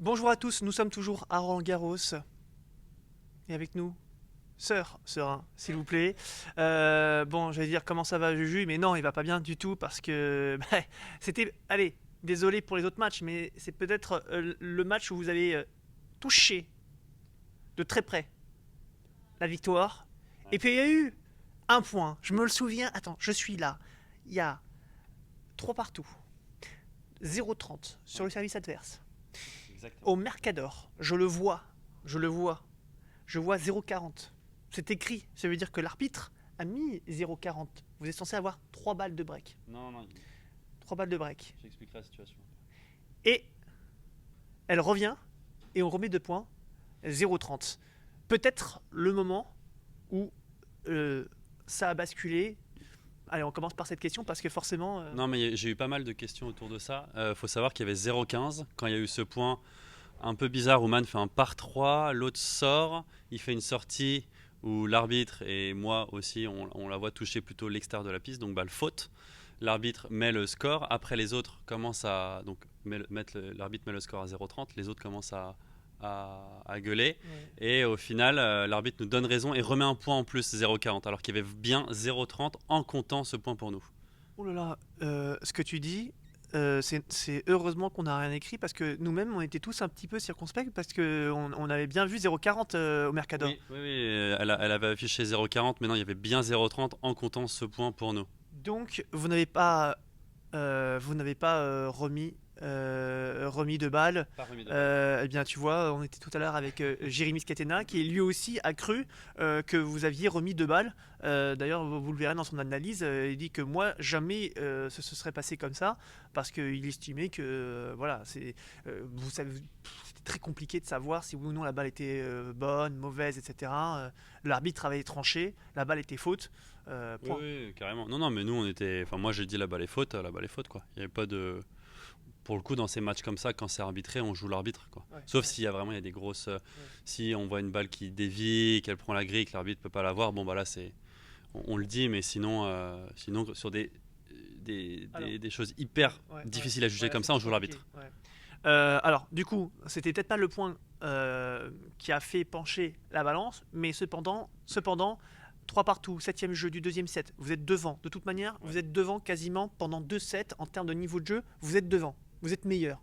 Bonjour à tous, nous sommes toujours à Roland-Garros. Et avec nous, Sœur Serein, s'il vous plaît. Bon, j'allais dire comment ça va Juju, mais non, il va pas bien du tout parce que c'était... Allez, désolé pour les autres matchs, mais c'est peut-être le match où vous avez touché de très près la victoire. Et puis il y a eu un point, je me le souviens, attends, je suis là. Il y a 3 partout, 0,30 sur le service adverse. Exactement. Au Mercador, je le vois, je vois 0,40. C'est écrit, ça veut dire que l'arbitre a mis 0,40. Vous êtes censé avoir 3 balles de break. Non, non, 3 balles de break. j'expliquerai la situation. Et elle revient et on remet 2 points, 0,30. Peut-être le moment où ça a basculé. Allez, on commence par cette question parce que forcément. Non, mais j'ai eu pas mal de questions autour de ça. Faut savoir qu'il y avait 0,15 quand il y a eu ce point un peu bizarre où Man fait un par 3, l'autre sort, il fait une sortie où l'arbitre et moi aussi, on la voit toucher plutôt l'extérieur de la piste, donc balle faute. L'arbitre met le score. Après, les autres commencent à. Donc, l'arbitre met le score à 0,30. Les autres commencent à gueuler. Ouais. Et au final, l'arbitre nous donne raison et remet un point en plus, 0,40. Alors qu'il y avait bien 0,30 en comptant ce point pour nous. Oh là là, ce que tu dis, c'est heureusement qu'on n'a rien écrit parce que nous-mêmes on était tous un petit peu circonspects parce qu'on avait bien vu 0,40 au Mercador. Oui, elle avait affiché 0,40, mais non, il y avait bien 0,30 en comptant ce point pour nous. Donc vous n'avez pas remis de balles. Pas remis de balle. Eh bien, tu vois, on était tout à l'heure avec Jérémy Scatena qui lui aussi a cru que vous aviez remis 2 balles. D'ailleurs, vous le verrez dans son analyse, il dit que moi, jamais ce se serait passé comme ça parce qu'il estimait que, voilà, vous savez, c'était très compliqué de savoir si oui ou non la balle était bonne, mauvaise, etc. L'arbitre avait tranché, la balle était faute. Oui, Point. oui, carrément. Non, non, mais nous, on était. Enfin, moi, j'ai dit la balle est faute, quoi. Il n'y avait pas de. Pour le coup, dans ces matchs comme ça, quand c'est arbitré, on joue l'arbitre, quoi. Ouais, Sauf ouais, s'il y a vraiment il y a des grosses. ouais. Si on voit une balle qui dévie, qu'elle prend la grille, que l'arbitre peut pas la voir, bon, bah là, c'est. On le dit, mais sinon sur Alors, des choses ouais, hyper ouais, ouais, difficiles à juger ouais, comme c'est ça, on plus joue compliqué. l'arbitre. Ouais. Alors, du coup, c'était peut-être pas le point qui a fait pencher la balance, mais cependant, 3 partout, septième jeu du deuxième set, vous êtes devant. De toute manière, Ouais. vous êtes devant quasiment pendant 2 sets en termes de niveau de jeu, vous êtes devant, vous êtes meilleur.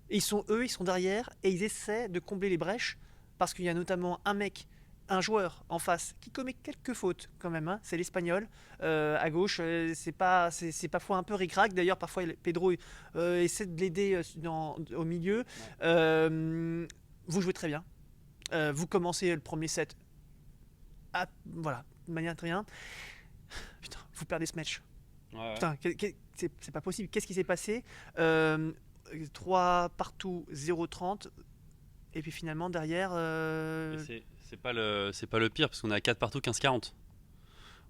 Et ils sont derrière et ils essaient de combler les brèches parce qu'il y a notamment un joueur en face qui commet quelques fautes quand même, hein, c'est l'Espagnol. À gauche, c'est parfois un peu ric-rac. D'ailleurs, parfois Pedro essaie de l'aider au milieu. Ouais. Vous jouez très bien. Vous commencez le premier set, voilà, de manière très bien. Putain, vous perdez ce match. Ouais, ouais. Putain, c'est pas possible. Qu'est-ce qui s'est passé? euh, 3 partout, 0,30. Et puis finalement, derrière. Mais c'est pas le pire, parce qu'on est à 4 partout, 15-40.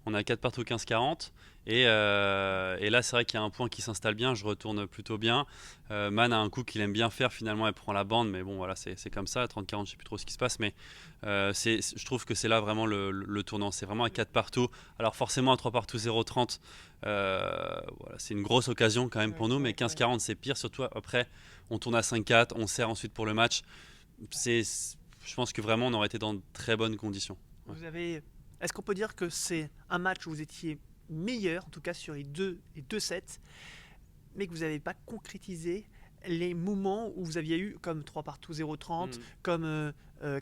On est à 4 partout 15-40. Et là, c'est vrai qu'il y a un point qui s'installe bien. Je retourne plutôt bien. Man a un coup qu'il aime bien faire. Finalement, elle prend la bande. Mais bon, voilà, c'est comme ça. 30-40, je sais plus trop ce qui se passe. Mais je trouve que c'est là vraiment le tournant. C'est vraiment à 4 partout. Alors, forcément, à 3 partout 0-30, voilà, c'est une grosse occasion quand même Ouais, pour nous. Mais ouais, ouais. 15-40, c'est pire. Surtout après, on tourne à 5-4. On sert ensuite pour le match. C'est, je pense que vraiment, on aurait été dans de très bonnes conditions. Ouais. Vous avez. Est-ce qu'on peut dire que c'est un match où vous étiez meilleur, en tout cas sur les deux sets, mais que vous n'avez pas concrétisé les moments où vous aviez eu, comme 3 partout 0,30, Mm. comme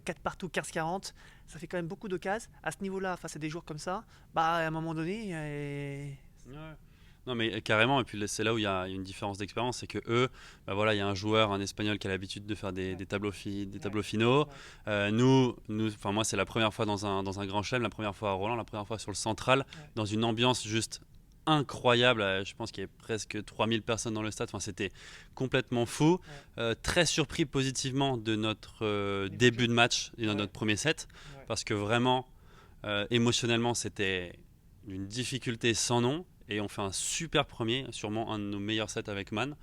4 partout 15-40. Ça fait quand même beaucoup d'occasions. À ce niveau-là, face à des joueurs comme ça, bah, à un moment donné. Ouais. Non mais carrément, et puis c'est là où il y a une différence d'expérience, c'est que eux, bah voilà, il y a un joueur, un espagnol qui a l'habitude de faire Ouais, des ouais, tableaux finaux. ouais, Enfin moi c'est la première fois dans un grand chelem, la première fois à Roland, la première fois sur le central, ouais, dans une ambiance juste incroyable. Je pense qu'il y avait presque 3000 personnes dans le stade, enfin, c'était complètement fou. ouais. Très surpris positivement de notre Niveau de début jeu. de match et de Ouais, notre premier set, ouais. parce que vraiment, émotionnellement, c'était d'une difficulté sans nom. Et on fait un super premier, sûrement un de nos meilleurs sets avec Man,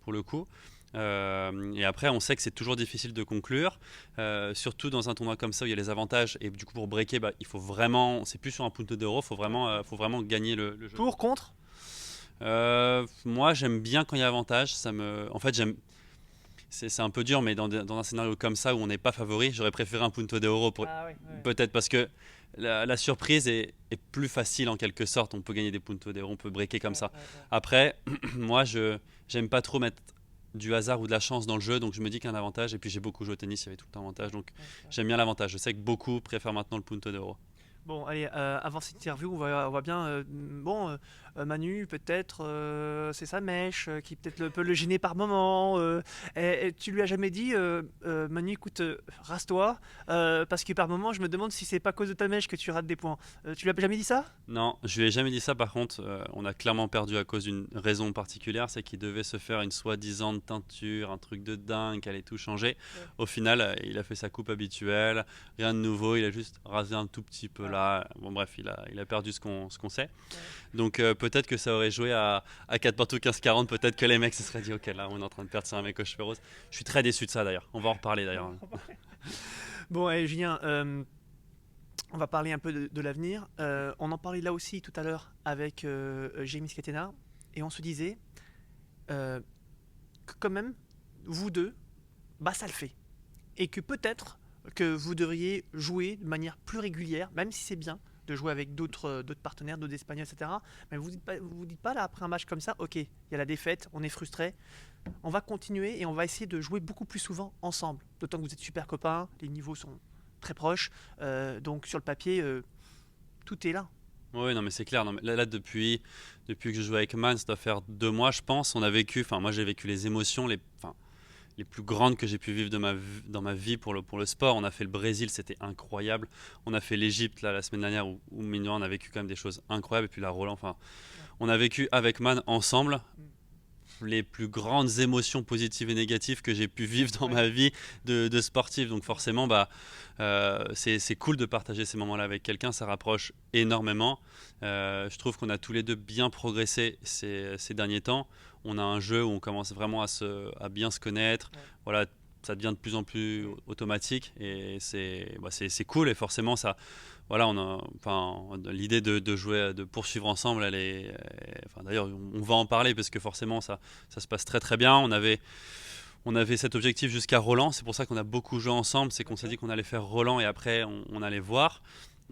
pour le coup. Et après, on sait que c'est toujours difficile de conclure, surtout dans un tournoi comme ça où il y a les avantages. Et du coup, pour breaker, bah, il faut vraiment, c'est plus sur un punto d'euro, Ouais, ouais. faut vraiment gagner le jeu. Pour, contre. Moi, j'aime bien quand il y a avantage. En fait, c'est un peu dur, mais dans un scénario comme ça où on n'est pas favori, j'aurais préféré un Punto de Oro Ah ouais, ouais. peut-être parce que la surprise est plus facile en quelque sorte. On peut gagner des Punto de Oro, on peut breaker comme Ouais, ça. ouais, ouais. Après, moi, je j'aime pas trop mettre du hasard ou de la chance dans le jeu, donc je me dis qu'un avantage. Et puis j'ai beaucoup joué au tennis, il y avait tout le temps avantage, donc Ouais, ouais. j'aime bien l'avantage. Je sais que beaucoup préfèrent maintenant le Punto de Oro. Bon, allez, avant cette interview, on va bien. Bon, Manu, peut-être, c'est sa mèche, qui peut-être peut le gêner par moment. Et tu lui as jamais dit, Manu, écoute, rase-toi, parce que par moment, je me demande si c'est pas à cause de ta mèche que tu rates des points. Tu lui as jamais dit ça? Non, je lui ai jamais dit ça. Par contre, on a clairement perdu à cause d'une raison particulière, c'est qu'il devait se faire une soi-disant teinture, un truc de dingue, qui allait tout changer. Ouais. Au final, il a fait sa coupe habituelle, rien de nouveau. Il a juste rasé un tout petit peu Ah, là. Bon, bref, il a perdu ce qu'on sait. ouais. Donc peut-être que ça aurait joué à 4 partout 15-40. Peut-être que les mecs se seraient dit, ok, là, on est en train de perdre, c'est un mec aux cheveux roses. Je suis très déçu de ça d'ailleurs. On va en reparler d'ailleurs. Bon, allez, Julien, on va parler un peu de l'avenir. On en parlait là aussi tout à l'heure avec Jamie Scatena, et on se disait que quand même, vous deux, bah ça le fait. Et que peut-être que vous devriez jouer de manière plus régulière, même si c'est bien de jouer avec d'autres partenaires, d'autres Espagnols, etc. Mais vous dites pas là, après un match comme ça, ok, il y a la défaite, on est frustré, on va continuer et on va essayer de jouer beaucoup plus souvent ensemble. D'autant que vous êtes super copains, les niveaux sont très proches, donc sur le papier, tout est là. Oui, non, mais c'est clair. Non, mais là, depuis que je joue avec Man, ça doit faire 2 mois, je pense. On a vécu, enfin, moi, j'ai vécu les émotions les plus grandes que j'ai pu vivre dans ma vie pour le sport. On a fait le Brésil, c'était incroyable. On a fait l'Égypte là, la semaine dernière où mine de rien, on a vécu quand même des choses incroyables. Et puis la Roland, enfin, on a vécu avec Man ensemble les plus grandes émotions positives et négatives que j'ai pu vivre dans Ouais. ma vie de sportif. Donc forcément, bah, c'est cool de partager ces moments-là avec quelqu'un, ça rapproche énormément. Je trouve qu'on a tous les deux bien progressé ces derniers temps. On a un jeu où on commence vraiment à bien se connaître. Ouais. Voilà, ça devient de plus en plus automatique et c'est cool. Et forcément, ça, voilà, enfin, l'idée de jouer, de poursuivre ensemble, enfin, d'ailleurs, on va en parler parce que forcément, ça se passe très très bien. On avait cet objectif jusqu'à Roland, c'est pour ça qu'on a beaucoup joué ensemble, c'est qu'on s'est D'accord. dit qu'on allait faire Roland et après on allait voir.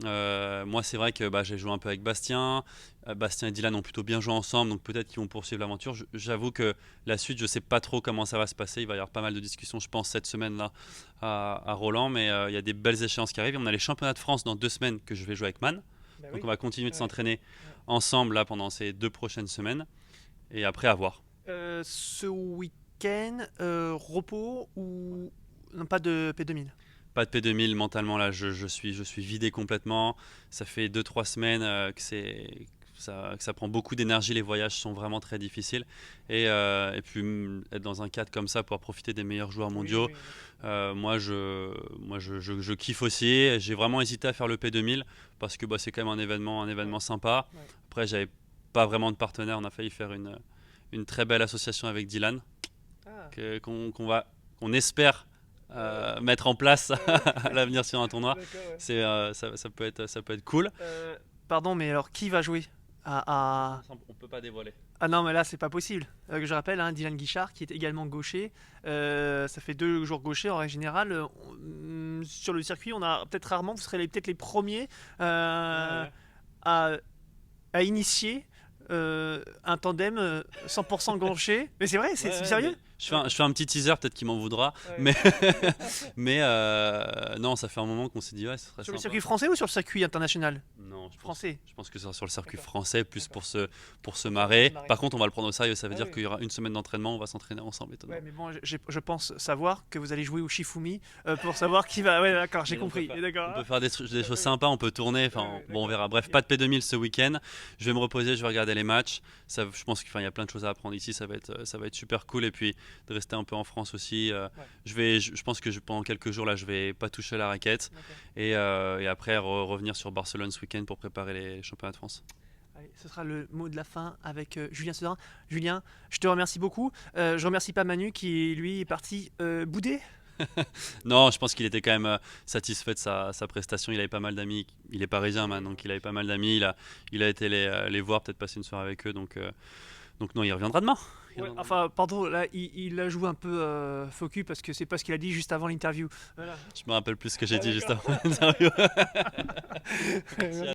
Moi c'est vrai que j'ai joué un peu avec Bastien, Bastien et Dylan ont plutôt bien joué ensemble, donc peut-être qu'ils vont poursuivre l'aventure. J'avoue que la suite, je sais pas trop comment ça va se passer, il va y avoir pas mal de discussions je pense cette semaine-là à Roland, mais il y a des belles échéances qui arrivent. On a les championnats de France dans 2 semaines que je vais jouer avec Man, Bah donc oui. on va continuer de Ouais. s'entraîner Ouais. ensemble là pendant ces 2 prochaines semaines et après à voir. Ce week-end, repos ou non, pas de P2000? Pas de P2000 mentalement là, je suis vidé complètement. Ça fait 2 3 semaines que ça prend beaucoup d'énergie, les voyages sont vraiment très difficiles. Et puis être dans un cadre comme ça, pouvoir profiter des meilleurs joueurs Oui, mondiaux, oui, d'accord. moi je kiffe aussi. J'ai vraiment hésité à faire le P2000 parce que c'est quand même un événement Ouais, sympa. ouais. Après j'avais pas vraiment de partenaire, on a failli faire une très belle association avec Dylan Ah, qu'on espère mettre en place ouais, à l'avenir sur un tournoi. d'accord, ouais. Ça peut être cool. Pardon, mais alors qui va jouer à... On peut pas dévoiler. Ah non, mais là, c'est pas possible. Je rappelle, hein, Dylan Guichard, qui est également gaucher. Ça fait 2 jours gaucher en règle générale. Sur le circuit, on a peut-être rarement, vous serez peut-être les premiers Ouais, à, à initier un tandem 100% gaucher. Mais c'est vrai, c'est ouais, sérieux? mais je fais un petit teaser, peut-être qu'il m'en voudra. Ouais. Mais, mais non, ça fait un moment qu'on s'est dit, ouais, ce serait Sur le sympa. circuit français ou sur le circuit international? Non, je pense, Français. je pense que ce sera sur le circuit D'accord. français, plus D'accord. pour se marrer. Marrer. Par contre, on va le prendre au sérieux, ça veut Ah dire oui. qu'il y aura une semaine d'entraînement, on va s'entraîner ensemble, Ouais, étonnamment. mais bon, je pense savoir que vous allez jouer au Shifumi pour savoir qui va. Ouais, d'accord, j'ai Mais on peut compris. faire, D'accord. on peut faire des choses Oui. sympas, on peut tourner, Ouais, enfin ouais, bon, on d'accord. verra. Bref, pas de P2000 ce week-end. Je vais me reposer, je vais regarder les matchs. Je pense qu'il y a plein de choses à apprendre ici, ça va être super cool. Et puis de rester un peu en France aussi. Ouais. Je pense que pendant quelques jours là, je vais pas toucher la raquette. D'accord. Et après revenir sur Barcelone ce week-end pour préparer les championnats de France. Allez, ce sera le mot de la fin avec Julien Sedan. Julien, je te remercie beaucoup. Je remercie pas Manu qui, lui, est parti bouder. Non, je pense qu'il était quand même satisfait de sa prestation. Il avait pas mal d'amis. Il est parisien, man, donc il avait pas mal d'amis. Il a été les voir, peut-être passer une soirée avec eux. Donc non, il reviendra demain. Il Ouais, reviendra enfin, pardon, là, il a joué un peu faux cul parce que c'est pas ce qu'il a dit juste avant l'interview. Voilà. demain. Je me rappelle plus ce que j'ai Ah, dit juste d'accord. avant l'interview. Ouais,